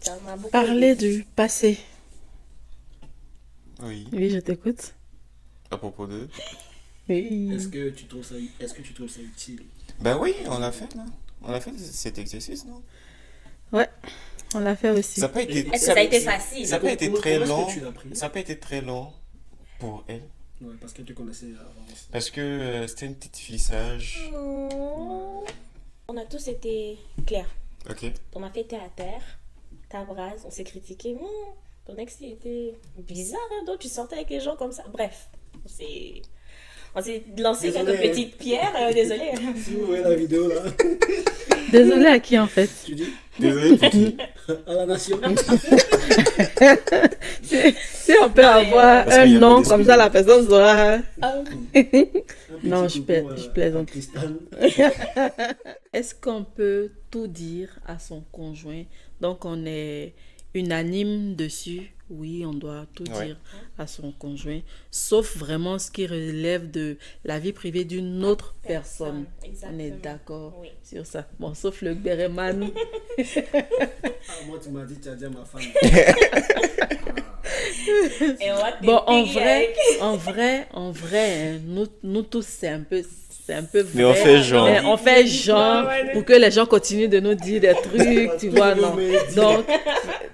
Ça m'a beaucoup Parler aidé. du passé. Oui. Oui, je t'écoute. À propos de... Oui. Est-ce que tu trouves ça utile? Ben oui, on l'a fait, là. On a fait cet exercice, non? Ouais, on l'a fait aussi. Ça n'a pas été... Est-ce que ça a été facile? Ça n'a pas été très Comment est-ce long. que tu l'as pris? Ça n'a pas été très long pour elle. Ouais, parce qu'elle te connaissait avant. Parce que c'était une petite fille sage. Oh. On a tous été clairs. Ok. On a fait terre à terre, tabrase, on s'est critiqué. Ton ex, il était bizarre, hein, donc tu sortais avec les gens comme ça. Bref, on s'est lancé Désolé, quelques petites pierres. Désolé. Si vous voyez la vidéo là, Désolée à qui en fait? tu dis Désolé, Kiki. à la nation. Si on peut avoir Parce un qu'il y a nom pas comme ça, la personne saura. Ah, Non, Un je petit coucou, plaisante. à Tristan. Est-ce qu'on peut tout dire à son conjoint? Donc on est unanime dessus. Oui, on doit tout Ouais. dire à son conjoint, sauf vraiment ce qui relève de la vie privée d'une autre personne. On est exactement. d'accord Oui. sur ça. Bon, sauf le Béréman. Ah, moi, tu m'as dit, tu as dit à ma femme. Et on va Bon, en t'aider vrai, avec- en vrai, hein, nous tous, c'est un peu vrai. Mais on fait genre. Mais on fait genre Ouais. pour que les gens continuent de nous dire des trucs, tu vois, non. Donc,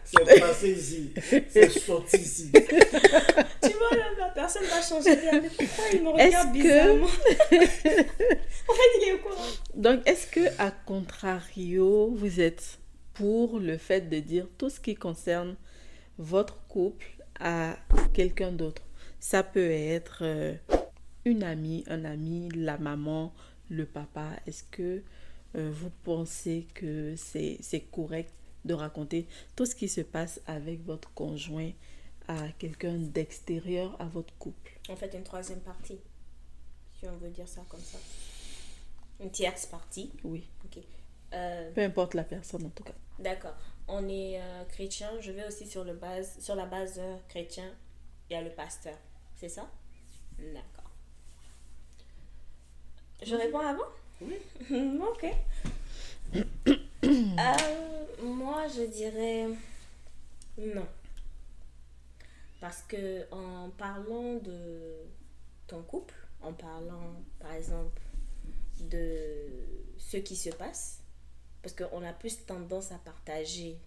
C'est passé ici. C'est sorti ici. Tu vois, la personne va changer d'air. Mais pourquoi il me regarde que- bizarrement? En fait, il est au courant. donc, est-ce que, à contrario, vous êtes pour le fait de dire tout ce qui concerne votre couple à quelqu'un d'autre? Ça peut être une amie, un ami, la maman, le papa. Est-ce que vous pensez que c'est correct de raconter tout ce qui se passe avec votre conjoint à quelqu'un d'extérieur à votre couple? En fait, une troisième partie, si on veut dire ça comme ça. Une tierce partie. Oui, Ok. peu importe la personne en tout cas. D'accord. On est chrétien. Je vais aussi sur la base chrétien. Il y a le pasteur. C'est ça? D'accord. Je réponds avant? Oui. Ok. Moi, je dirais non. Parce que en parlant de ton couple, en parlant par exemple de ce qui se passe, parce qu'on a plus tendance à partager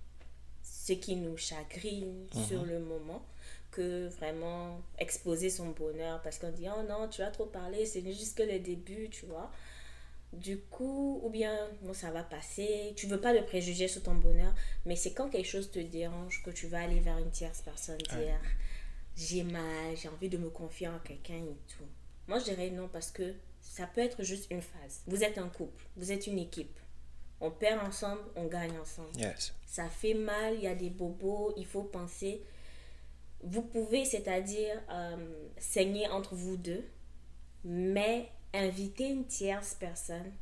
ce qui nous chagrine sur le moment que vraiment exposer son bonheur, parce qu'on dit oh non, tu as trop parlé, c'est juste que le début, tu vois. Du coup, ou bien bon, ça va passer, tu veux pas le préjuger sur ton bonheur, mais c'est quand quelque chose te dérange que tu vas aller vers une tierce personne dire j'ai mal, j'ai envie de me confier en quelqu'un et tout. Moi je dirais non, parce que ça peut être juste une phase. Vous êtes un couple, vous êtes une équipe. On perd ensemble, on gagne ensemble. Yes. Ça fait mal, il y a des bobos, il faut penser. Vous pouvez, c'est-à-dire saigner entre vous deux, mais inviter une tierce personne,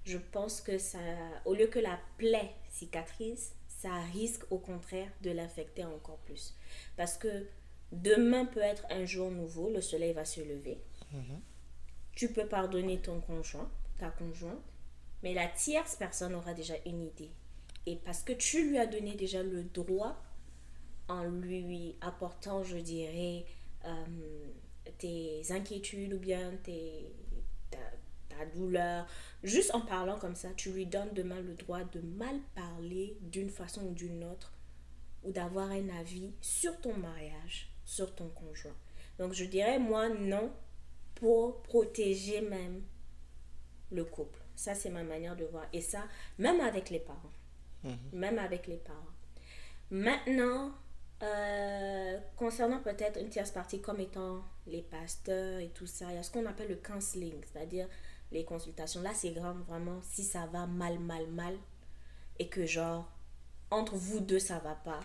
je pense que ça, au lieu que la plaie cicatrise, ça risque au contraire de l'affecter encore plus. Parce que demain peut être un jour nouveau, le soleil va se lever. Tu peux pardonner ton conjoint, ta conjointe, mais la tierce personne aura déjà une idée. Et parce que tu lui as donné déjà le droit, en lui apportant, je dirais, tes inquiétudes ou bien ta douleur, juste en parlant comme ça, tu lui donnes demain le droit de mal parler d'une façon ou d'une autre, ou d'avoir un avis sur ton mariage, sur ton conjoint. Donc je dirais moi non, pour protéger même le couple. Ça c'est ma manière de voir. Et ça, même avec les parents. Même avec les parents. Maintenant, concernant peut-être une tierce partie comme étant les pasteurs et tout ça, il y a ce qu'on appelle le counseling, c'est-à-dire les consultations. Là, c'est vraiment si ça va mal, et que genre, entre vous deux, ça va pas.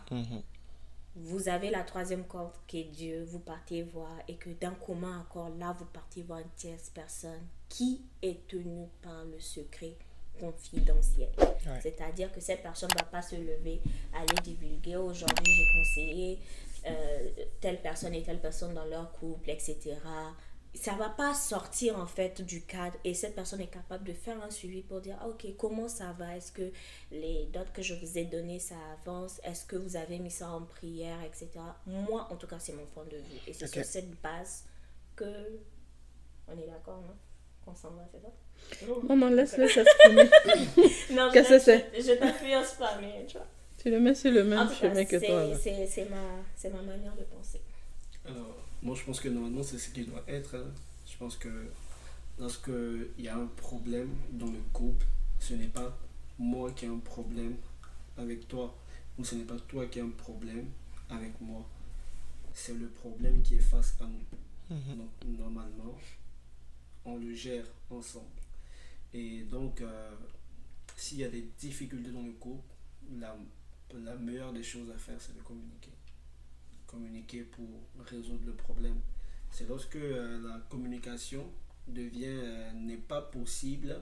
Vous avez la troisième corde qui est Dieu, vous partez voir, et que d'un commun accord, là, vous partez voir une tierce personne qui est tenue par le secret confidentiel. Ouais. C'est-à-dire que cette personne ne va pas se lever, aller divulguer aujourd'hui j'ai conseillé telle personne et telle personne dans leur couple, etc. ça va pas sortir en fait du cadre et cette personne est capable de faire un suivi pour dire ah, ok, comment ça va, est-ce que les dots que je vous ai donnés ça avance, est-ce que vous avez mis ça en prière, etc. Moi en tout cas c'est mon point de vue et c'est Ok. sur cette base que on est d'accord, non, qu'on s'en va, c'est ça. Non, non, laisse-le s'exprimer. Non, Qu'est-ce que c'est? je t'influence pas, mais tu vois. Tu le mets sur le En même tout cas, chemin que toi. là. c'est ma manière de penser. Alors, moi je pense que normalement c'est ce qui doit être, hein. Je pense que lorsqu'il y a un problème dans le couple, ce n'est pas moi qui ai un problème avec toi, ou ce n'est pas toi qui as un problème avec moi. C'est le problème qui est face à nous. Mhm. Donc, normalement, on le gère ensemble. Et donc, s'il y a des difficultés dans le couple, la meilleure des choses à faire, c'est de communiquer. Communiquer pour résoudre le problème. C'est lorsque la communication n'est pas possible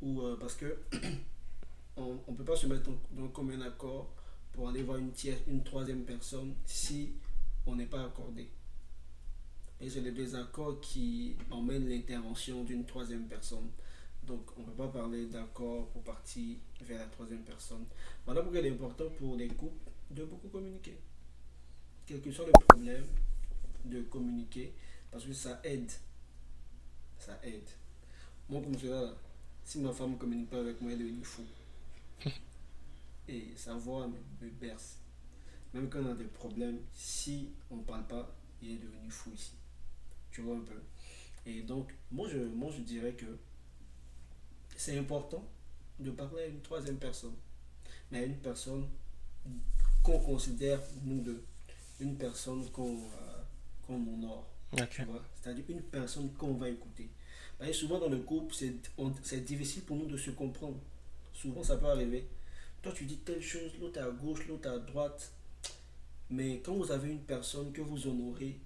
ou parce que on ne peut pas se mettre dans un commun accord pour aller voir une troisième personne si on n'est pas accordé. Et c'est le désaccord qui emmène l'intervention d'une troisième personne. Donc on ne peut pas parler d'accord pour partir vers la troisième personne. Voilà pourquoi il est important pour les couples de beaucoup communiquer. Quel que soit le problème, de communiquer parce que ça aide. Ça aide. Moi comme cela, là, si ma femme ne communique pas avec moi, elle est devenue fou. Et sa voix me berce. Même quand on a des problèmes, si on ne parle pas, il est devenu fou ici. Tu vois un peu. Et donc, moi je dirais que c'est important de parler à une troisième personne. Mais à une personne qu'on considère, nous deux. Une personne qu'on honore. Ok. Tu vois? C'est-à-dire une personne qu'on va écouter. Parce que souvent dans le couple, c'est difficile pour nous de se comprendre. Souvent ça peut arriver. Toi tu dis telle chose, l'autre à gauche, l'autre à droite. Mais quand vous avez une personne que vous honorez,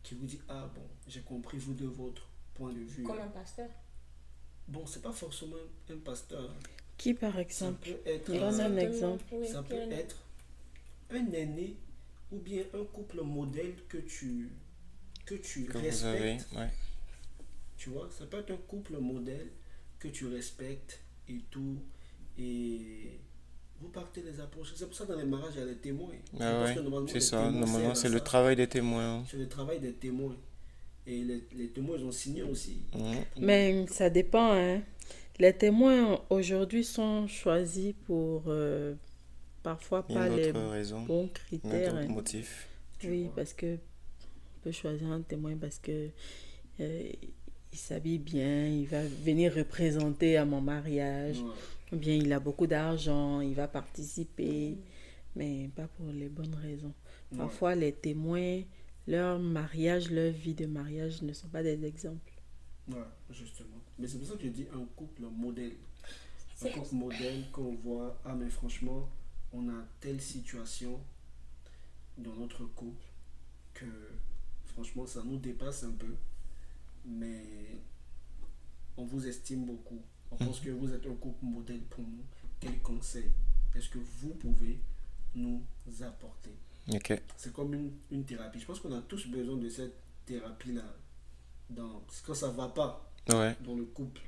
qui vous dit ah bon, j'ai compris vous de votre point de vue. Comme un pasteur. Bon, c'est pas forcément un pasteur. Qui, par Ça exemple? peut être, Donne un exemple. Oui, ça peut être un aîné ou bien un couple modèle que tu Que vous avez, respectes. ouais. Tu vois, ça peut être un couple modèle que tu respectes et tout. Et vous partez les approches. C'est pour ça que dans les mariages, il y a les témoins. Ah Parce ouais, que normalement, c'est les ça. témoins Normalement, servent à c'est le ça. travail des témoins. C'est le travail des témoins. Et les témoins, ils ont signé aussi. Mhm. Mais ça dépend, hein. Les témoins aujourd'hui sont choisis pour parfois Il y a pas une les autre raison, bons un critères. autre hein. motif. Tu Oui, vois. parce que on peut choisir un témoin parce que euh, il s'habille bien, il va venir représenter à mon mariage, Ouais. ou bien il a beaucoup d'argent, il va participer, mais pas pour les bonnes raisons. Ouais. Parfois, les témoins, leur mariage, leur vie de mariage ne sont pas des exemples. Ouais, justement. Mais c'est pour ça que je dis un couple modèle. Un C'est couple modèle qu'on voit, ah mais franchement, on a telle situation dans notre couple que franchement ça nous dépasse un peu, mais on vous estime beaucoup. On pense que vous êtes un couple modèle pour nous. Quel conseil est-ce que vous pouvez nous apporter? Ok. C'est comme une thérapie. Je pense qu'on a tous besoin de cette thérapie-là. Quand ça ne va pas Ouais. dans le couple,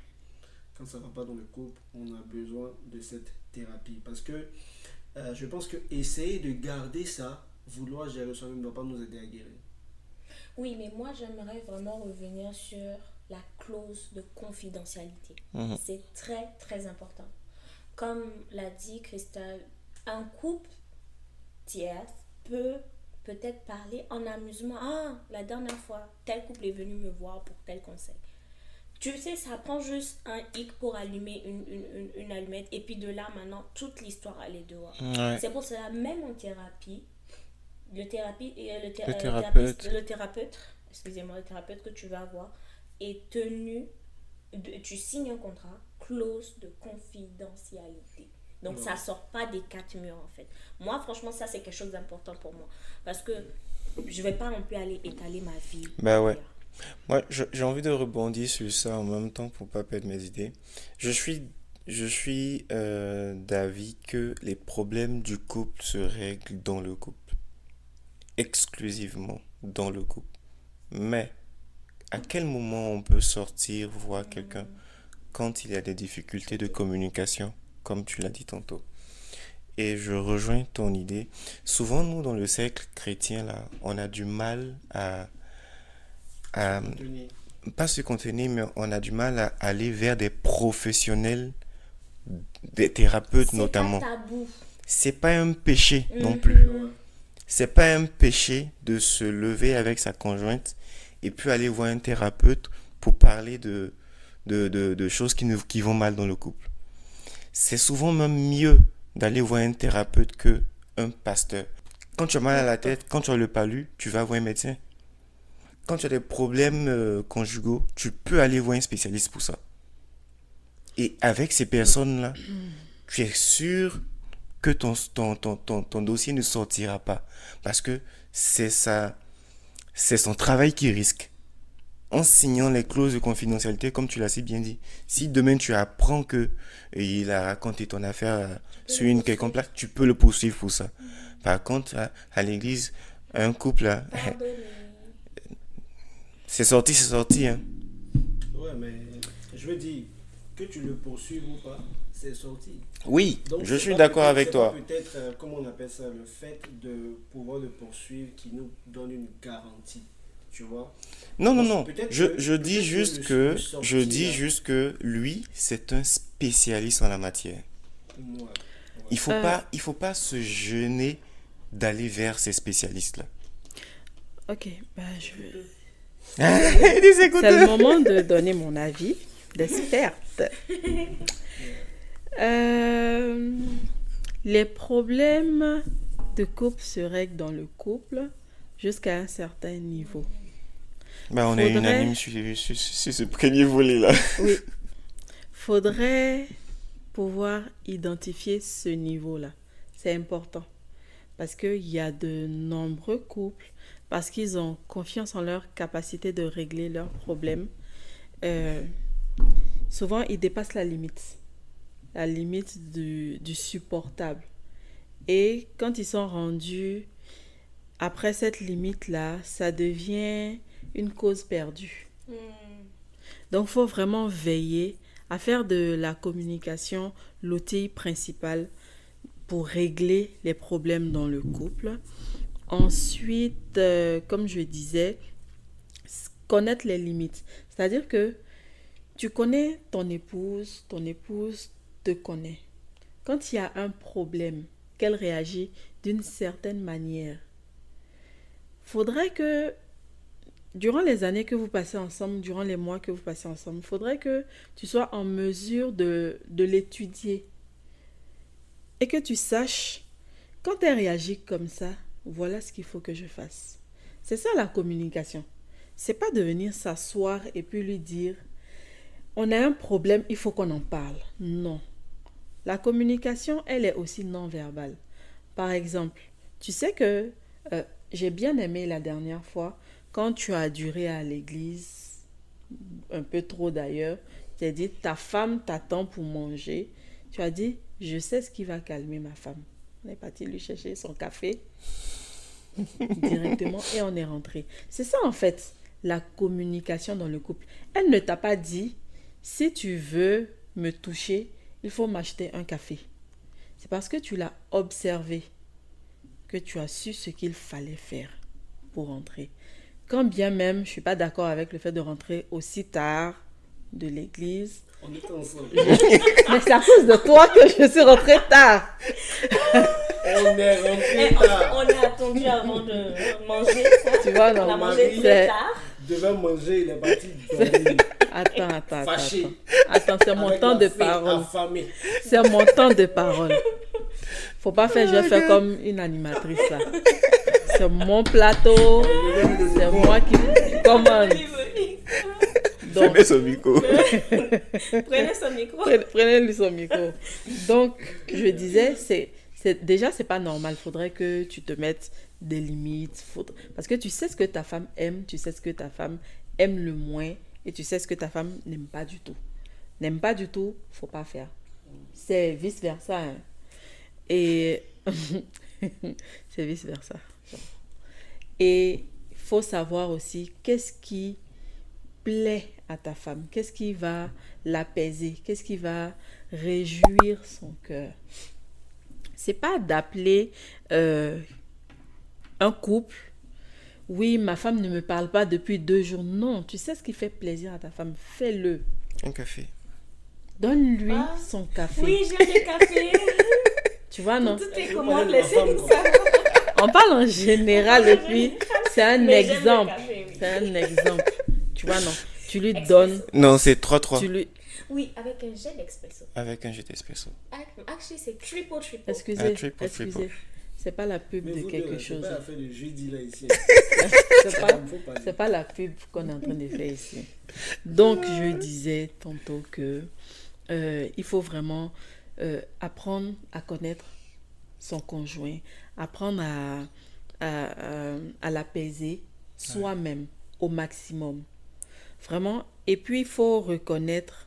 quand ça va pas dans le couple, on a besoin de cette thérapie. Parce que je pense que essayer de garder ça, vouloir gérer soi-même ne va pas nous aider à guérir. Oui, mais moi j'aimerais vraiment revenir sur la clause de confidentialité. Mhm. C'est très très important. Comme l'a dit Christelle, un couple tierce peut peut-être parler en amusement. Ah, la dernière fois, tel couple est venu me voir pour tel conseil. Tu sais, ça prend juste un hic pour allumer une allumette. Et puis de là, maintenant, toute l'histoire, elle est dehors. Ouais. C'est pour cela, même en thérapie, le thérapeute, excusez-moi, le thérapeute que tu vas avoir est tenu, tu signes un contrat, clause de confidentialité. Donc, ça sort pas des quatre murs, en fait. Moi, franchement, ça, c'est quelque chose d'important pour moi. Parce que je vais pas non plus aller étaler ma vie. Bah ouais. ailleurs. Moi, j'ai envie de rebondir sur ça en même temps pour pas perdre mes idées. Je suis d'avis que les problèmes du couple se règlent dans le couple. Exclusivement dans le couple. Mais à quel moment on peut sortir voir quelqu'un quand il y a des difficultés de communication, comme tu l'as dit tantôt. Et je rejoins ton idée. Souvent, nous, dans le cercle chrétien, là, on a du mal à Contenir. pas se contenir, mais on a du mal à aller vers des professionnels, des thérapeutes C'est notamment. pas tabou. C'est pas un péché non Mhm. plus. Ouais. C'est pas un péché de se lever avec sa conjointe et puis aller voir un thérapeute pour parler de choses qui vont mal dans le couple. C'est souvent même mieux d'aller voir un thérapeute que un pasteur. Quand tu as mal à la tête, quand tu as le palu, tu vas voir un médecin. Quand tu as des problèmes conjugaux, tu peux aller voir un spécialiste pour ça. Et avec ces personnes-là, tu es sûr que ton dossier ne sortira pas. Parce que c'est son travail qui risque. En signant les clauses de confidentialité, comme tu l'as si bien dit, si demain tu apprends que il a raconté ton affaire sur une quelconque place, tu peux le poursuivre pour ça. Par contre, à l'église, un couple, là, Pardonnez. c'est sorti, hein. Ouais, mais je veux dire, que tu le poursuives ou pas, c'est sorti. Oui, Donc, je c'est suis pas d'accord peut-être- avec c'est toi. pas peut-être, comment on appelle ça, le fait de pouvoir le poursuivre qui nous donne une garantie, tu vois. Non, non, Parce que non. peut-être Je, que- je dis peut-être juste le que, sorti, je dis là. juste que lui, c'est un spécialiste en la matière. Ouais, ouais. Il faut pas se gêner d'aller vers ces spécialistes-là. Ok, bah, je vais... Des C'est le écouteurs. moment de donner mon avis d'experte. Les problèmes de couple se règlent dans le couple jusqu'à un certain niveau. Bah, on est Faudrait- unanime sur ce premier volet-là. Oui. Faudrait pouvoir identifier ce niveau-là. C'est important. Parce qu'il y a de nombreux couples, parce qu'ils ont confiance en leur capacité de régler leurs problèmes, souvent ils dépassent la limite du supportable. Et quand ils sont rendus après cette limite-là, ça devient une cause perdue. Hmm. Donc, il faut vraiment veiller à faire de la communication l'outil principal pour régler les problèmes dans le couple. Ensuite, comme je disais, connaître les limites. C'est-à-dire que tu connais ton épouse te connaît. Quand il y a un problème, qu'elle réagit d'une certaine manière, faudrait que durant les années que vous passez ensemble, durant les mois que vous passez ensemble, il faudrait que tu sois en mesure de l'étudier. Et que tu saches, quand elle réagit comme ça, voilà ce qu'il faut que je fasse. C'est ça la communication. C'est pas de venir s'asseoir et puis lui dire, on a un problème, il faut qu'on en parle. Non. La communication, elle est aussi non-verbale. Par exemple, tu sais que j'ai bien aimé la dernière fois, quand tu as duré à l'église, un peu trop d'ailleurs, tu as dit, ta femme t'attend pour manger. Tu as dit, je sais ce qui va calmer ma femme. On est parti lui chercher son café directement et on est rentré. C'est ça en fait, la communication dans le couple. Elle ne t'a pas dit, si tu veux me toucher, il faut m'acheter un café. C'est parce que tu l'as observé que tu as su ce qu'il fallait faire pour rentrer. Quand bien même, je ne suis pas d'accord avec le fait de rentrer aussi tard de l'église. On est ensemble. Mais c'est à cause de toi que je suis rentrée tard. On est Eh, rentré tard. on a attendu avant de manger. Tu vois, On a non, mangé Marie, très c'est- tard. Devait manger, il est parti dormir. Attends. Fâché. Attends, c'est mon Avec temps la de fille parole. affamée. C'est mon temps de parole. Faut pas faire, je vais faire comme une animatrice là. C'est mon plateau. C'est moi qui commande. Donc, Mets son micro. Prenez son micro. prenez-lui son micro. Donc, je disais, déjà, c'est pas normal. Faudrait que tu te mettes des limites. Parce que tu sais ce que ta femme aime, tu sais ce que ta femme aime le moins, et tu sais ce que ta femme n'aime pas du tout. N'aime pas du tout, faut pas faire. C'est vice-versa. Hein. Et c'est vice-versa. Et il faut savoir aussi qu'est-ce qui plaît à ta femme? Qu'est-ce qui va l'apaiser? Qu'est-ce qui va réjouir son cœur? C'est pas d'appeler un couple. Oui, ma femme ne me parle pas depuis 2 jours. Non, tu sais ce qui fait plaisir à ta femme, fais-le. Un café. Donne-lui son café. Oui, j'aime le café. Tu vois, non? Toutes les Vous commandes, parlez de la laissez-nous femme, ça. On parle en général et puis c'est un Mais j'aime le exemple. café, oui. C'est un exemple. Tu vois, non? Tu lui Expresso. donnes, Non, c'est 3-3. tu lui... Oui, avec un jet d'expresso. Avec un jet d'espresso. Actually, c'est triple. Excusez, triple. excusez. C'est pas la pub Mais de vous quelque deux, chose. c'est pas l'affaire de jeudi là ici. C'est pas, Faut pas c'est pas la pub qu'on est en train de faire ici. Donc, je disais tantôt que il faut vraiment apprendre à connaître son conjoint, apprendre à l'apaiser soi-même au maximum. Vraiment. Et puis, il faut reconnaître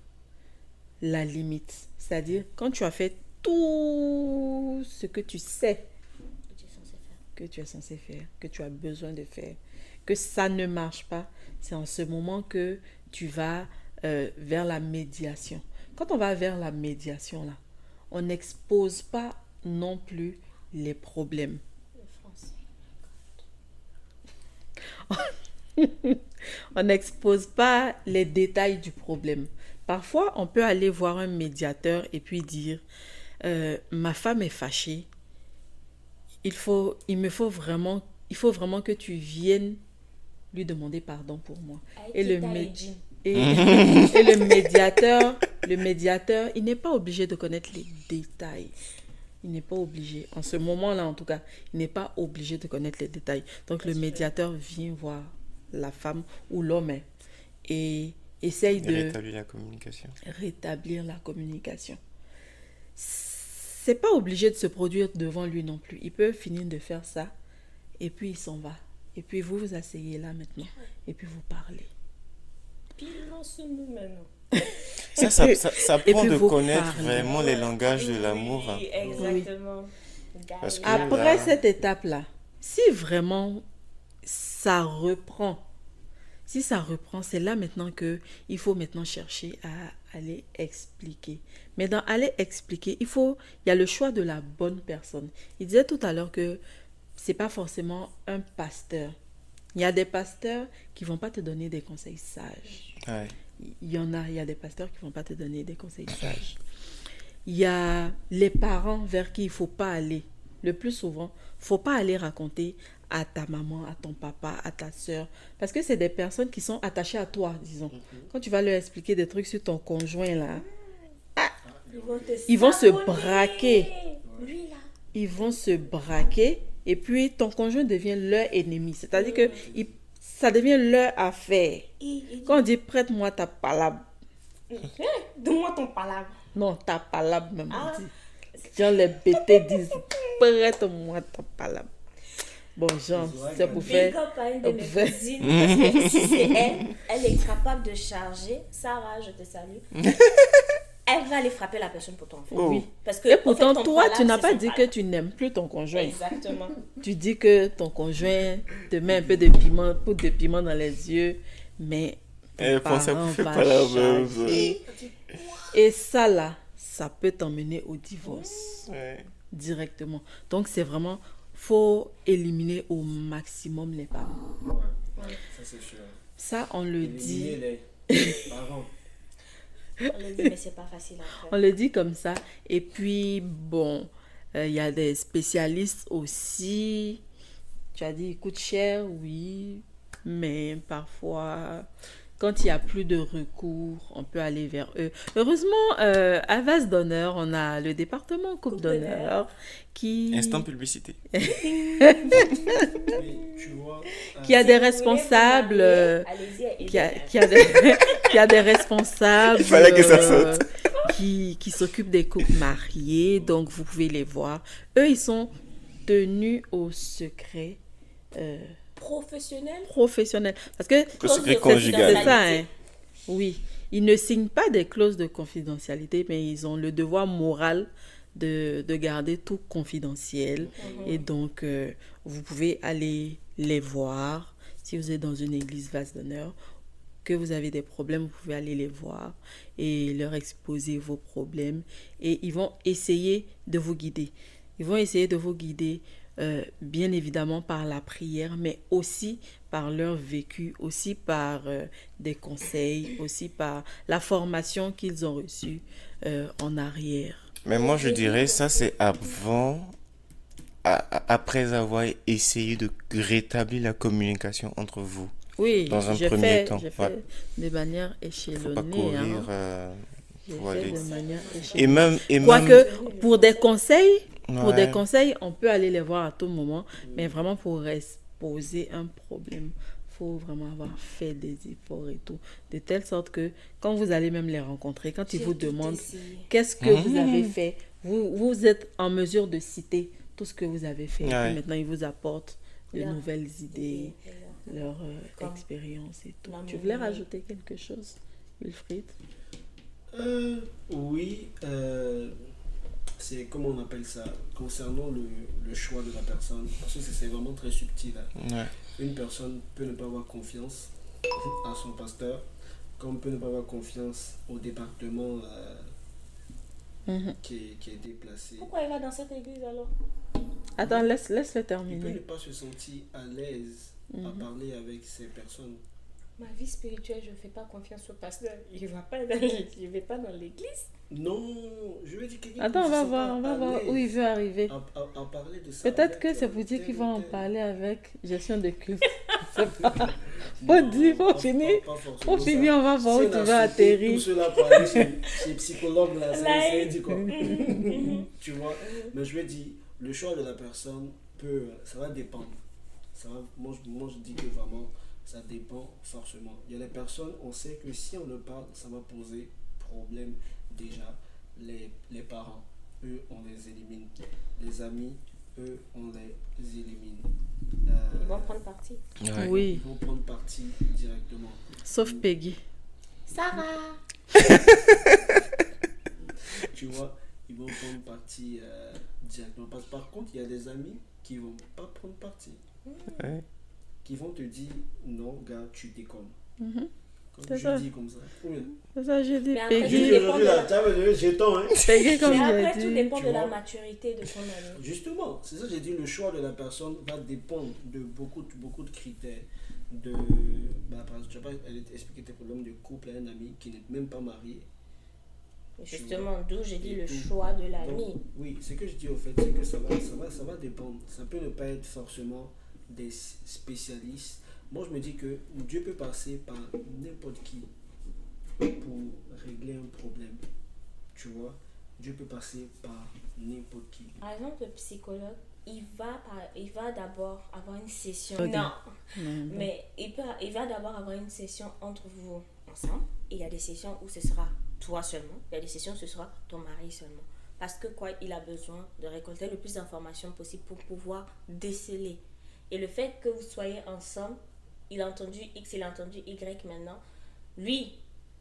la limite. C'est-à-dire, quand tu as fait tout ce que tu sais que tu es censé faire, que tu as besoin de faire, que ça ne marche pas, c'est en ce moment que tu vas vers la médiation. Quand on va vers la médiation, là, on n'expose pas non plus les problèmes. On n'expose pas les détails du problème. Parfois, on peut aller voir un médiateur et puis dire ma femme est fâchée. Il faut vraiment que tu viennes lui demander pardon pour moi. Et le médiateur, il n'est pas obligé de connaître les détails. Il n'est pas obligé. En ce moment-là, en tout cas, il n'est pas obligé de connaître les détails. Donc, le médiateur vient voir la femme ou l'homme et essaye de Rétablir la communication. rétablir la communication. C'est pas obligé de se produire devant lui non plus. Il peut finir de faire ça et puis il s'en va. Et puis vous vous asseyez là maintenant et puis vous parlez. Puis lance-nous maintenant. Ça Et prend puis de vous connaître parlez. vraiment les langages de l'amour. Oui, exactement. Parce que- Après là- cette étape-là, si vraiment ça reprend, c'est là maintenant que il faut maintenant chercher à aller expliquer. Mais dans aller expliquer, il y a le choix de la bonne personne. Il disait tout à l'heure que c'est pas forcément un pasteur. Il y a des pasteurs qui vont pas te donner des conseils sages. Ouais. Il y a des pasteurs qui vont pas te donner des conseils sages. Il y a les parents vers qui il faut pas aller. Le plus souvent, faut pas aller raconter à ta maman, à ton papa, à ta soeur. Parce que c'est des personnes qui sont attachées à toi, disons. Quand tu vas leur expliquer des trucs sur ton conjoint, là, ils vont se braquer. Lui, là. Ils vont se braquer et puis ton conjoint devient leur ennemi. C'est-à-dire que ça devient leur affaire. Quand on dit prête-moi ta palabre, Donne-moi ton palabre. non, ta palabre même, Ah. on dit. Genre les bêtés disent prête-moi ta palabre. Bon, genre, c'est pour Big faire. up à une de mes Fait- cousines. Parce que si c'est elle est capable de charger. Sarah, je te salue. Elle va aller frapper la personne pour toi, en fait. Oh. Oui. Parce que, Et en fait, pourtant, ton toi, palabre, tu n'as c'est pas son dit que palabre. tu n'aimes plus ton conjoint. Exactement. Tu dis que ton conjoint te met un peu de piment, poudre de piment dans les yeux, mais ton Elle pensait parent plus va pas la même. charger. Et ça là, ça peut t'emmener au divorce Ouais. directement. Donc c'est vraiment, faut éliminer au maximum les parents. Ça c'est sûr. Ça on le Éliminer dit, les parents. On le dit, mais c'est pas facile à on faire. le dit comme ça. Et puis bon, il y a des spécialistes aussi. Tu as dit, il coûte cher, oui, mais parfois, quand il n'y a plus de recours, on peut aller vers eux. Heureusement, à Vase d'honneur, on a le département Coupe d'honneur qui, Instant publicité. Mais tu vois, qui a Si des vous voulez responsables, vous marier, allez-y à qui a, Eden. qui a des, qui a des responsables Il fallait que ça saute. qui s'occupent des couples mariés, donc vous pouvez les voir. Eux, ils sont tenus au secret Professionnel. professionnel. Parce que Le secret de conjugal. c'est ça, hein. Oui. Ils ne signent pas des clauses de confidentialité, mais ils ont le devoir moral de garder tout confidentiel. Et donc, vous pouvez aller les voir si vous êtes dans une église Vase d'honneur que vous avez des problèmes, vous pouvez aller les voir et leur exposer vos problèmes et ils vont essayer de vous guider. Ils vont essayer de vous guider bien évidemment par la prière, mais aussi par leur vécu, aussi par des conseils, aussi par la formation qu'ils ont reçue en arrière. Mais moi, je dirais ça, c'est après avoir essayé de rétablir la communication entre vous. Oui, Dans un premier temps. j'ai fait de manière Faut pas échelonnée. courir. J'ai Faut fait aller. de manière Et échelonnée. même, Quoique, pour des conseils, ouais. on peut aller les voir à tout moment, mais vraiment pour exposer un problème, faut vraiment avoir fait des efforts et tout, de telle sorte que quand vous allez même les rencontrer, quand ils vous demandent qu'est-ce que vous avez fait, vous êtes en mesure de citer tout ce que vous avez fait. Et puis Ouais. maintenant, ils vous apportent de Leur nouvelles idées, leur Comme expérience et tout. la Tu voulais monnaie. rajouter quelque chose, Wilfried? Oui, c'est comment on appelle ça, concernant le choix de la personne, parce que c'est vraiment très subtil. Hein. Ouais. Une personne peut ne pas avoir confiance à son pasteur, comme peut ne pas avoir confiance au département Mhm. qui est déplacé. Pourquoi il va dans cette église alors? Attends, laisse-le Il peut ne terminer. pas se sentir à l'aise à parler avec ces personnes. Ma vie spirituelle, je ne fais pas confiance au pasteur. Il va pas dans l'église. Je vais pas dans l'église. Non, je veux dire quelqu'un Attends, qui on ne va se voir, sent on pas va à voir où il l'aise veut arriver. à parler de ça. Peut-être avec, que c'est pour dire tel qu'ils ou vont en tel. parler avec gestion de culte. C'est pas- Non, faut finir. pas forcément Pour ça. finir, on va voir Si où on tu a vas sauté atterrir. Tout cela pour aller chez psychologue, là, Là, c'est dit quoi. Tu vois, mais je veux dire, le choix de la personne ça va dépendre. Moi, je dis que vraiment, ça dépend forcément. Il y a les personnes, on sait que si on le parle, ça va poser problème déjà. Les parents, eux, on les élimine. Les amis, eux, on les élimine. Ils vont prendre parti. Ouais. Oui, Ils vont prendre parti directement. sauf Peggy. Sarah! Tu vois, ils vont prendre parti directement. Parce que par contre, il y a des amis qui vont pas prendre parti. Ouais. Qui vont te dire, non, gars, tu déconnes. Mhm. Comme C'est je ça. dis comme ça. Oui. C'est ça, j'ai dit Mais après, Peggy. tout dépend de la- Tu as le jeton, hein. Peggy, comme Mais j'ai après, tout dit. dépend tu de la vois. maturité de ton ami. Justement, c'est ça que j'ai dit, le choix de la personne va dépendre de beaucoup de critères. Par exemple, tu vas pas expliquer tes problèmes de couple à un ami qui n'est même pas marié. Justement, d'où j'ai dit Et le tout. choix de Donc, l'ami. oui, ce que je dis au fait, c'est que ça va dépendre. Ça peut ne pas être forcément des spécialistes. Moi, je me dis que Dieu peut passer par n'importe qui pour régler un problème. Tu vois, Dieu peut passer par n'importe qui. Par exemple, le psychologue, il va d'abord avoir une session. Ok. Non, Non, mais il va d'abord avoir une session entre vous ensemble. Et il y a des sessions où ce sera toi seulement. Il y a des sessions où ce sera ton mari seulement. Parce que quoi, il a besoin de récolter le plus d'informations possible pour pouvoir déceler. Et le fait que vous soyez ensemble, il a entendu X, il a entendu Y maintenant. Lui,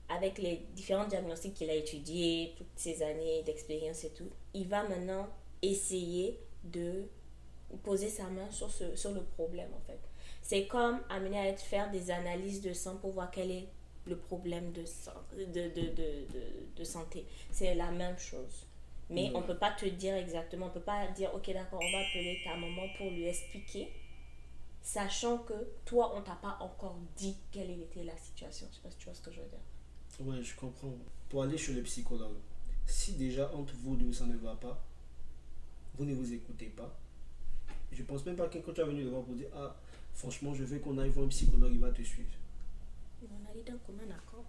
avec les différents diagnostics qu'il a étudiés, toutes ces années d'expérience et tout, il va maintenant essayer de poser sa main sur le problème en fait. C'est comme amener à faire des analyses de sang pour voir quel est le problème de santé. C'est la même chose. Mais on ne peut pas te dire exactement, on ne peut pas dire ok d'accord, on va appeler ta maman pour lui expliquer, sachant que toi on t'a pas encore dit quelle était la situation. Je sais pas si tu vois ce que je veux dire. Ouais, je comprends. Pour aller chez le psychologue, si déjà entre vous deux ça ne va pas, vous ne vous écoutez pas. Je pense même pas que quand tu es venu le voir pour dire ah franchement je veux qu'on aille voir un psychologue, il va te suivre. On a dit d'un commun accord.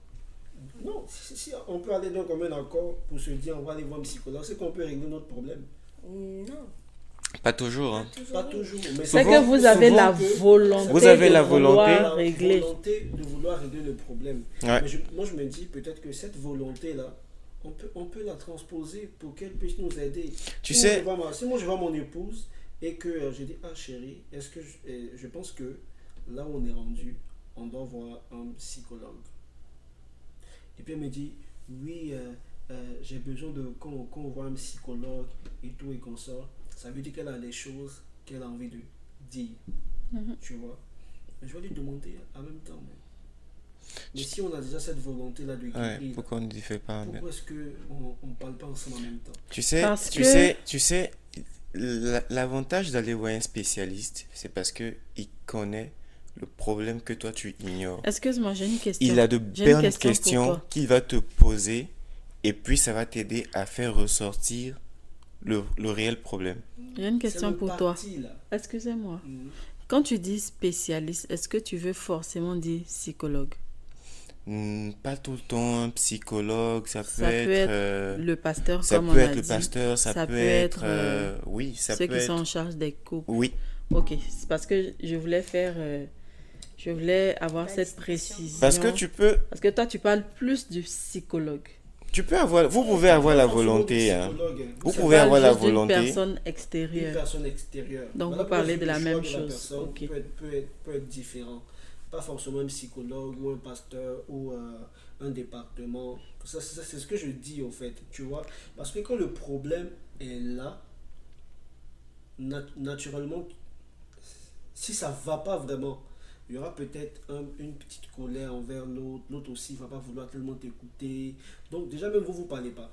Non, si on peut aller d'un commun accord pour se dire on va aller voir un psychologue, c'est qu'on peut régler notre problème. Non, Pas toujours, hein. Pas toujours. Mais c'est Souvent- que vous avez souvent la que- volonté Vous avez de la vouloir volonté. régler. volonté de vouloir régler le problème. Ouais. Mais moi je me dis peut-être que cette volonté-là, on peut la transposer pour qu'elle puisse nous aider. Tu Si moi, sais- je vois si moi je vois mon épouse et que je dis ah chérie, est-ce que je pense que là où on est rendu, on doit voir un psychologue. Et puis elle me dit oui, j'ai besoin de qu'on voit un psychologue et tout et qu'on sort. Ça veut dire qu'elle a les choses qu'elle a envie de dire. Mhm. Tu vois. Je vais lui demander en même temps. Mais Mais si on a déjà cette volonté-là de Ouais, guérir, pourquoi on ne dit fait pas? pourquoi est-ce qu'on ne parle pas ensemble en même temps? Tu sais, l'avantage d'aller voir un spécialiste, c'est parce que il connaît le problème que toi tu ignores. Excuse-moi, j'ai une question. Il a de J'ai une bonnes question pour questions toi. qu'il va te poser et puis ça va t'aider à faire ressortir le réel problème. J'ai une C'est question le pour toi. parti, là. Excusez-moi. Mhm. Quand tu dis spécialiste, est-ce que tu veux forcément dire psychologue? Pas tout le temps un psychologue, ça peut Ça peut être, être le pasteur, ça comme peut on a être le dit. pasteur, ça Ça peut peut être, être, oui, ça Ceux peut qui sont en être, charge des couples. oui, Ok, c'est parce que je voulais faire... je voulais avoir La cette distinction. précision. parce que Parce que toi, tu parles plus du psychologue. vous pouvez avoir la Pas forcément volonté, du hein. psychologue, hein. Vous Tu pouvez parles avoir la juste d'une volonté. personne Une extérieure. personne extérieure. Donc, Voilà vous pourquoi parlez je dis de la le même choix de la chose. personne Ok. peut être différent. Pas forcément un psychologue ou un pasteur ou un département. C'est ce que je dis en fait, tu vois. Parce que quand le problème est là, naturellement, si ça va pas vraiment, il y aura peut-être une petite colère envers l'autre. L'autre aussi va pas vouloir tellement t'écouter. Donc déjà même vous parlez pas.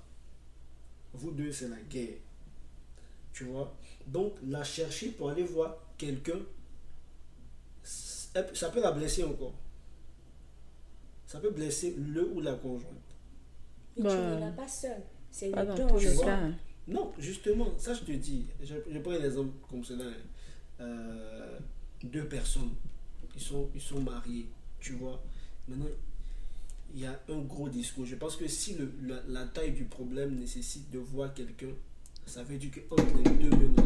Vous deux, c'est la guerre. Tu vois. Donc la chercher pour aller voir quelqu'un, ça peut la blesser encore. Ça peut blesser le ou la conjointe. Mais Bah, tu ne l'as pas seul. C'est Pas les dans deux tous les ensemble. cas. Hein. Non, justement, ça je te dis. Je prends un exemple comme cela. Deux personnes, ils sont mariés, tu vois. Maintenant, il y a un gros discours. Je pense que si la taille du problème nécessite de voir quelqu'un, ça veut dire qu'entre les deux mêmes là,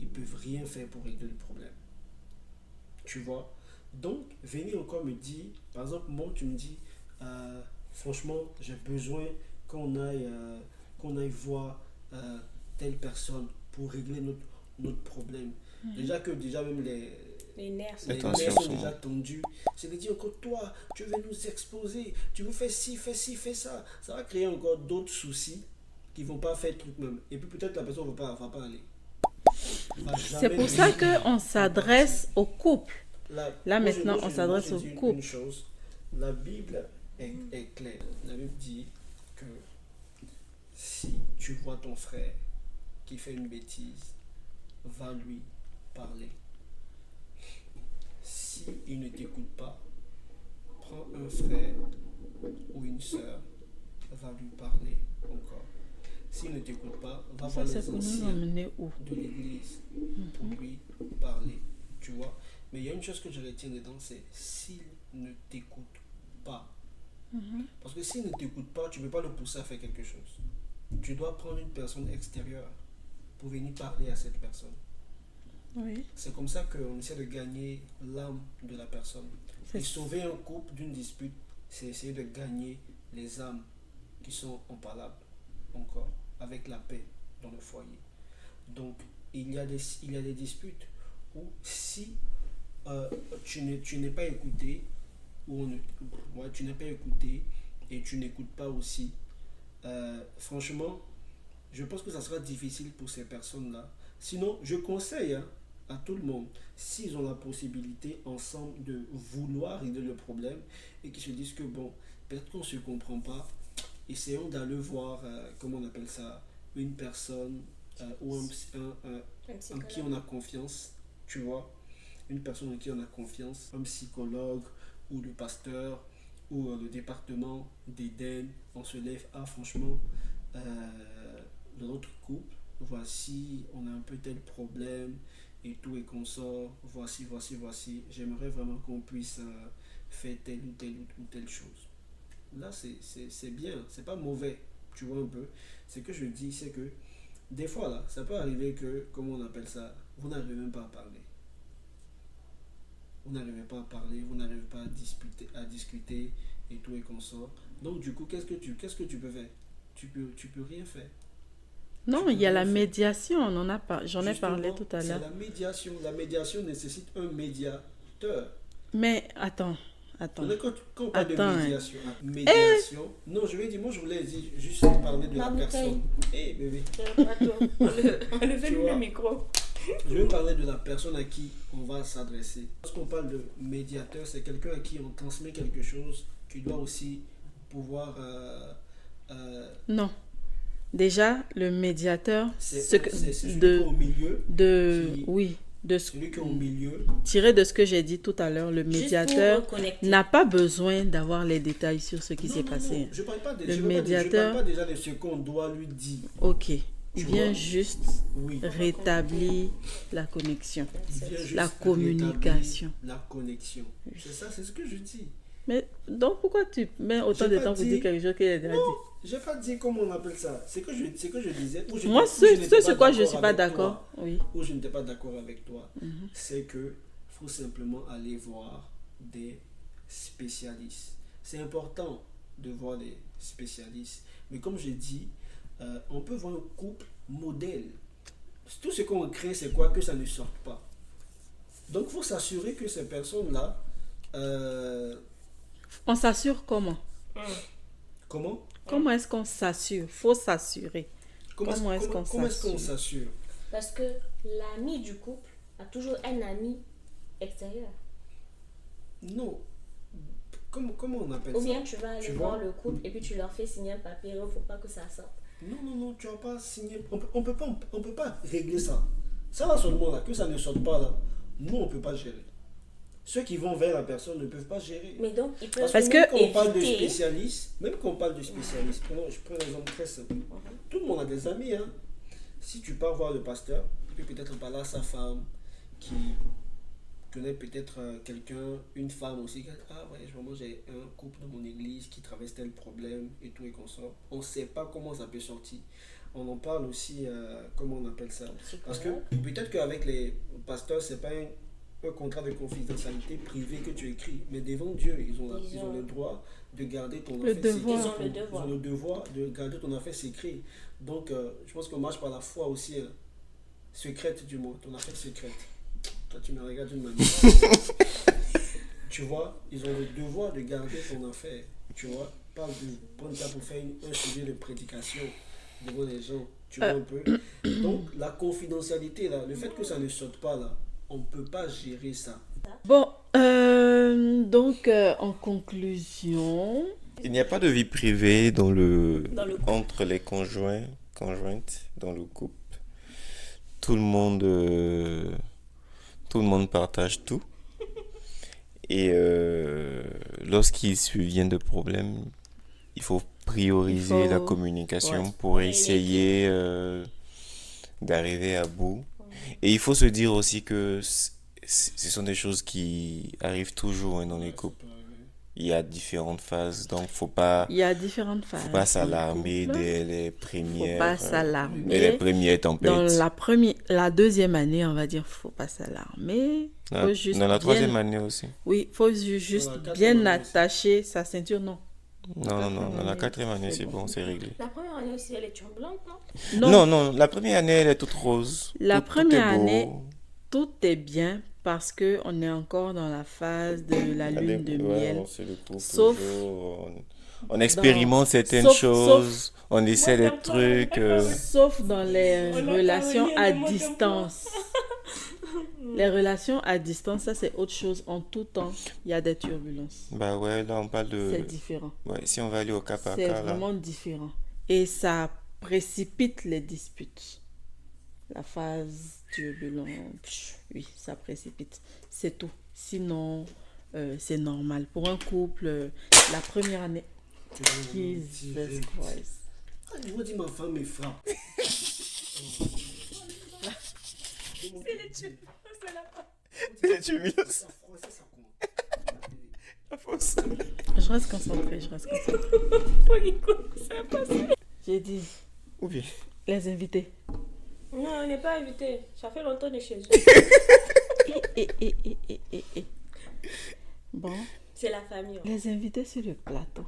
ils peuvent rien faire pour régler le problème. Tu vois. Donc, venir encore me dire, par exemple, moi, tu me dis, franchement, j'ai besoin qu'on aille voir telle personne pour régler notre problème. Déjà même Les nerfs sont les tensions nerfs sont sont- déjà tendus. C'est de dire encore, toi, tu veux nous exposer, tu veux faire ci, fais ça. Ça va créer encore d'autres soucis qui vont pas faire le truc même. Et puis peut-être la personne va pas aller. C'est pour ça qu'on s'adresse au couple. Là, maintenant, on s'adresse au couple. Une chose, la Bible est claire. La Bible dit que si tu vois ton frère qui fait une bêtise, va lui parler. Si il ne t'écoute pas, prends un frère ou une soeur, va lui parler encore. S'il ne t'écoute pas, va Ça, voir c'est les pour nous anciens emmener où? de l'église pour lui parler, tu vois. Mais il y a une chose que je retiens dedans, c'est s'il ne t'écoute pas. Parce que s'il ne t'écoute pas, tu ne peux pas le pousser à faire quelque chose. Tu dois prendre une personne extérieure pour venir parler à cette personne. Oui. C'est comme ça qu'on essaie de gagner l'âme de la personne. C'est Et sauver un couple d'une dispute, c'est essayer de gagner les âmes qui sont en palabre encore, avec la paix dans le foyer. Donc, il y a des disputes où si tu n'es pas écouté, tu n'es pas écouté et tu n'écoutes pas aussi, franchement, je pense que ça sera difficile pour ces personnes-là. Sinon, je conseille à tout le monde, s'ils ont la possibilité ensemble de vouloir régler le problème et qu'ils se disent que bon, peut-être qu'on ne se comprend pas, essayons d'aller voir, comment on appelle ça, une personne ou en qui on a confiance, tu vois, une personne en qui on a confiance, un psychologue ou le pasteur ou le département d'Éden, on se lève, franchement, dans notre couple, voici, on a un peu tel problème et tout et qu'on sort, voici, j'aimerais vraiment qu'on puisse faire telle ou telle chose. Là, c'est bien, c'est pas mauvais, tu vois un peu. Ce que je dis, c'est que des fois, là, ça peut arriver que, comment on appelle ça, vous n'arrivez même pas à parler. Vous n'arrivez pas à parler, vous n'arrivez pas à discuter et tout et qu'on sort. Donc, du coup, qu'est-ce que tu peux faire? Tu peux rien faire. Non, il y a la médiation, j'en ai parlé Justement, tout à l'heure. C'est la médiation. La médiation nécessite un médiateur. Mais attends. Quand on parle Attends, de médiation, non, je vais dire, moi je voulais dire, juste parler de Ma la bouteille. personne. Hé bébé, Enlevez-lui Tu vois. le micro. Je vais parler de la personne à qui on va s'adresser. Lorsqu'on parle de médiateur, c'est quelqu'un à qui on transmet quelque chose qui doit aussi pouvoir... Non. Déjà, le médiateur, c'est ce que, celui qui est au milieu. oui, de ce, Celui qui est au milieu. tiré de ce que j'ai dit tout à l'heure, le Juste médiateur pour reconnecter. n'a pas besoin d'avoir les détails sur ce qui Non, s'est non, passé. non, je parle pas Le médiateur- je parle pas déjà de ce qu'on doit lui dire. Ok. Tu Il vient vois? juste Oui. rétablir la connexion. Il vient juste La communication. rétablir la connexion. C'est ça, c'est ce que je dis. Mais donc pourquoi tu mets autant J'ai de pas temps pour dit- dire quelque chose qu'il a déjà dit? J'ai pas dit comment on appelle ça. C'est que je disais. Moi, ce sur quoi je suis pas d'accord, oui. Où je n'étais pas d'accord avec toi, c'est que faut simplement aller voir des spécialistes. C'est important de voir des spécialistes. Mais comme je dis, on peut voir un couple modèle. Tout ce qu'on crée, c'est quoi? Que ça ne sorte pas. Donc, il faut s'assurer que ces personnes-là... On s'assure comment? comment? Comment est-ce qu'on s'assure? Faut s'assurer. Comment est-ce qu'on s'assure? s'assure? Parce que l'ami du couple a toujours un ami extérieur. Non. Comment on appelle Ou ça? bien tu vas aller Tu voir vois? le couple et puis tu leur fais signer un papier, il ne faut pas que ça sorte. Non, tu vas pas signer. On peut pas régler ça. Ça là seulement là, que ça ne sorte pas là, nous on peut pas gérer. Ceux qui vont vers la personne ne peuvent pas gérer. Mais donc, ils peuvent Parce même que- Quand on parle de éviter. spécialistes, même quand on parle de spécialistes, je prends un exemple très simple. Tout le monde a des amis. Hein. Si tu pars voir le pasteur, il peut peut-être parler à sa femme qui connaît peut-être quelqu'un, une femme aussi. Ah ouais, vraiment j'ai un couple dans mon église qui traverse tel problème et tout et qu'on sort. On ne sait pas comment ça peut sortir. On en parle aussi, comment on appelle ça? Parce que peut-être qu'avec les pasteurs, c'est pas un contrat de confidentialité privé que tu écris, mais devant Dieu, ils ont le droit de garder ton Le affaire devoir. secret. Ils ont le devoir. Ils ont le devoir de garder ton affaire secret. Donc, je pense qu'on marche par la foi aussi, secrète du moins, ton affaire secrète. Toi, tu me regardes d'une manière. Tu vois, ils ont le devoir de garder ton affaire. Tu vois, pas de prendre ça pour faire un sujet de prédication devant les gens. Tu vois un peu. Donc, la confidentialité, là, le fait que ça ne saute pas, là, on ne peut pas gérer ça. Bon, donc en conclusion, Il n'y a pas de vie privée dans le couple. entre les conjointes dans le couple. Tout le monde partage tout. Et lorsqu'il survient de problèmes, il faut prioriser Il faut- la communication ouais. pour essayer d'arriver à bout. Et il faut se dire aussi que ce sont des choses qui arrivent toujours hein, dans les couples. Il y a différentes phases, donc il y a différentes phases. faut pas dans le s'alarmer couple. dès les Faut premières, pas dès les s'alarmer. premières Dans tempêtes. la deuxième année, on va dire, faut pas s'alarmer. Faut juste Dans la bien- troisième année aussi. Oui, faut juste Dans la quatrième bien année aussi. attacher sa ceinture, non. Non, dans la année, quatrième année, c'est c'est bon, bon. c'est réglé. La première année aussi, elle est turbulente, non? Non, Non, la première année, elle est toute rose. La Tout est première beau. année, tout est bien parce que on est encore dans la phase de la lune de Ouais, miel. on se le coupe Sauf- toujours, on expérimente certaines sauf- choses, on essaie des Moi, trucs. Sauf dans les On a relations parlé, à moi, distance. Les relations à distance, ça c'est autre chose. En tout temps, il y a des turbulences. Bah ouais, là on parle C'est de... différent. Ouais, si on va aller au cas par C'est cas, là. vraiment différent. Et ça précipite les disputes. La phase turbulente, oui, ça précipite. C'est tout. Sinon, c'est normal. Pour un couple, la première année, Jesus Christ. Ah, je vous dis, ma femme me frappe. Ça froissait, ça commence. Je reste concentrée, je reste concentrée. J'ai dit, Ou bien. les invités. Non, on n'est pas invité. Ça fait longtemps de chez eux. Et. Bon, C'est la famille. hein. les invités sur le plateau.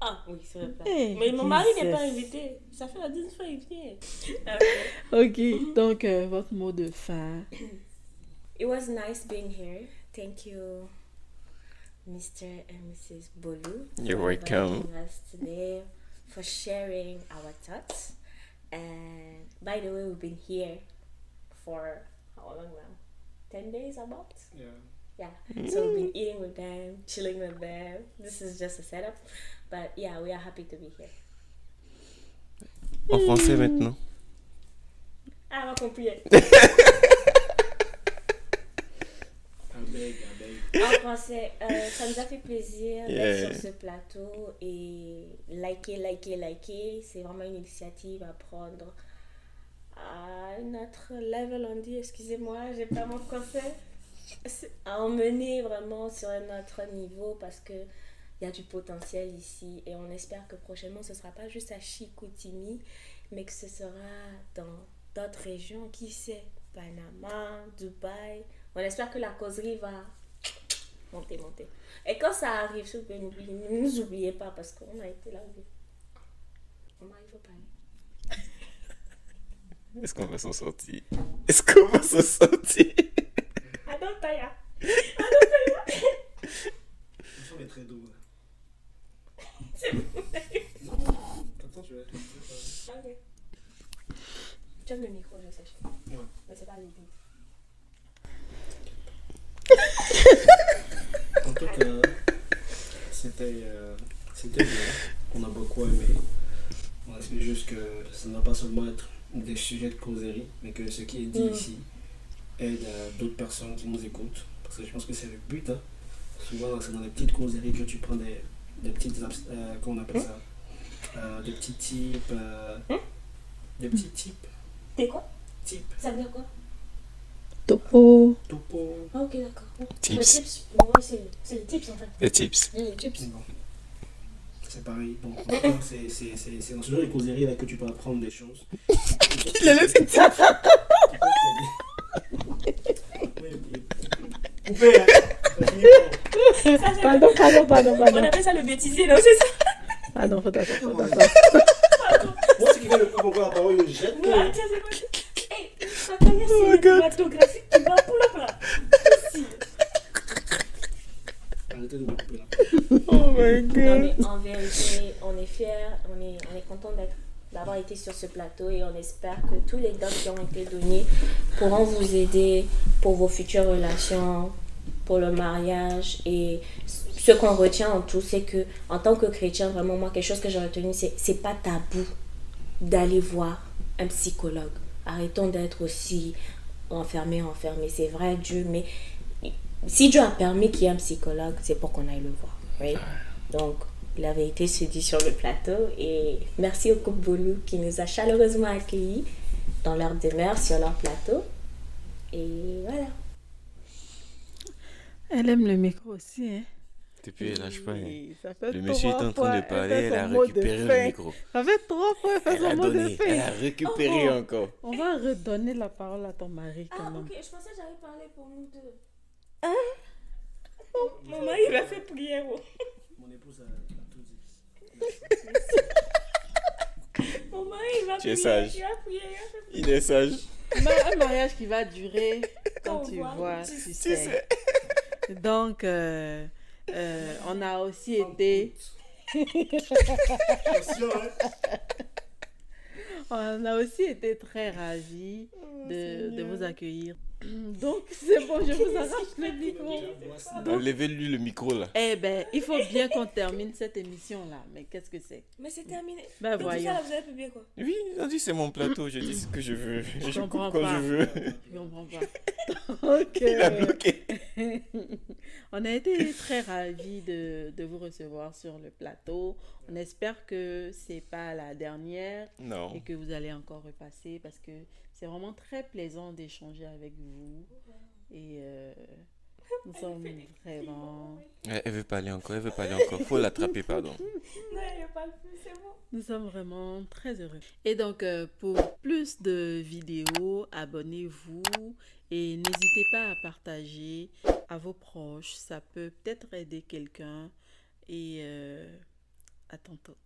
Ah oui, c'est vrai. Eh, Mais mon mari n'est pas Jesus. invité. Ça fait la deuxième fois qu'il vient. Ok, donc votre mot de fin. It was nice being here. Thank you, Mr. and Mrs. Bolu. You're for welcome. inviting us today, for sharing our thoughts. And by the way, we've been here for how long now? 10 days about? Yeah. Yeah. So we've been eating with them, chilling with them. This is just a setup. But yeah, we are happy to be here. En français maintenant. Ah, on a compris. En français, ça nous a fait plaisir d'être sur ce plateau et liker. C'est vraiment une initiative à prendre à notre level, on dit, excusez-moi, j'ai pas mon français, à emmener vraiment sur un autre niveau parce que il y a du potentiel ici et on espère que prochainement ce sera pas juste à Chicoutimi mais que ce sera dans d'autres régions, qui sait, Panama, Dubaï. On espère que la causerie va monter. Et quand ça arrive, s'il vous plaît, ne nous oubliez pas parce qu'on a été là. On arrive au palais. Est-ce qu'on va s'en sortir? Adoptaya. Le son est très doux. C'est bon. Attends, je vais être. Ok. J'aime le micro, je sais. Ouais. Mais c'est pas le but. En tout cas, c'était bien. On a beaucoup aimé. On espère juste que ça ne va pas seulement être des sujets de causerie, mais que ce qui est dit ici aide d'autres personnes qui nous écoutent. Parce que je pense que c'est le but. Hein. Souvent, c'est dans les petites causeries que tu prends des petites. Comment on appelle ça? Des petits types. Des petits types. T'es quoi? Types. Ça veut dire quoi? Topo. Topo. Ah, ok, d'accord. Tips. Le tips, bon, ouais, c'est les tips en fait. Les tips. Les tips. Non. C'est pareil. Donc, en tout cas, c'est dans ce genre de causerie là que tu peux apprendre des choses. Il a laissé ça. Coupé, hein. Pardon. On appelle ça le bêtisier, non, c'est ça? Pardon, faut t'attendre. Moi, ce qui fait le plus comprendre la parole, je jette. Ouais, tiens, c'est quoi? Hey, ta carrière cinématographique, tu vas pour là. Ici. Arrêtez de me couper là. Oh my Non, god. mais en vérité, on est fiers, on est content d'avoir été sur ce plateau et on espère que tous les dons qui ont été donnés pourront vous aider pour vos futures relations, pour le mariage. Et ce qu'on retient en tout, c'est que en tant que chrétien, vraiment, moi, quelque chose que j'ai retenu, c'est pas tabou d'aller voir un psychologue. Arrêtons d'être aussi enfermés. C'est vrai, Dieu, mais si Dieu a permis qu'il y ait un psychologue, c'est pour qu'on aille le voir. Right? Donc, la vérité se dit sur le plateau. Et merci au couple Boulou qui nous a chaleureusement accueillis dans leur demeure sur leur plateau. Et voilà. Elle aime le micro aussi, hein. Depuis, elle lâche pas. Hein. Oui, ça fait Le monsieur est en train de parler, elle a son mot de récupéré fin. le micro. Ça fait 3 fois, elle fait Elle a son mot de donné, elle a fin. récupéré Oh. encore. On va redonner la parole à ton mari quand Ah, même. ok, je pensais que j'allais parler pour nous deux. Mon mari, il m'a fait prière. Mon épouse a tout dit. Mon mari, il m'a Tu es prié. sage. Il a prié. Il est sage. Un mariage qui va durer quand On tu voit, vois, tu tu sais. sais. Donc, on a aussi été... Attention, hein. On a aussi été très ravis de vous accueillir. Donc, c'est bon, je vous arrache le micro. Enlevez-lui le micro là. Eh ben, il faut bien qu'on termine cette émission-là. Mais qu'est-ce que c'est? Mais c'est terminé. Ben, Donc, voyons. ça, là, vous avez publié quoi? Oui, on dit c'est mon plateau, je dis ce que je veux. Je coupe comprends quand pas. je veux. Je comprends pas. Donc, Il a bloqué. on a été très ravis de vous recevoir sur le plateau. On espère que c'est pas la dernière Non. et que vous allez encore repasser parce que c'est vraiment très plaisant d'échanger avec vous. Et nous sommes vraiment... Elle veut parler encore, Faut l'attraper, pardon. Non, il n'y a pas le plus, c'est bon. Nous sommes vraiment très heureux. Et donc, pour plus de vidéos, abonnez-vous et n'hésitez pas à partager à vos proches. Ça peut peut-être aider quelqu'un. Et à tantôt.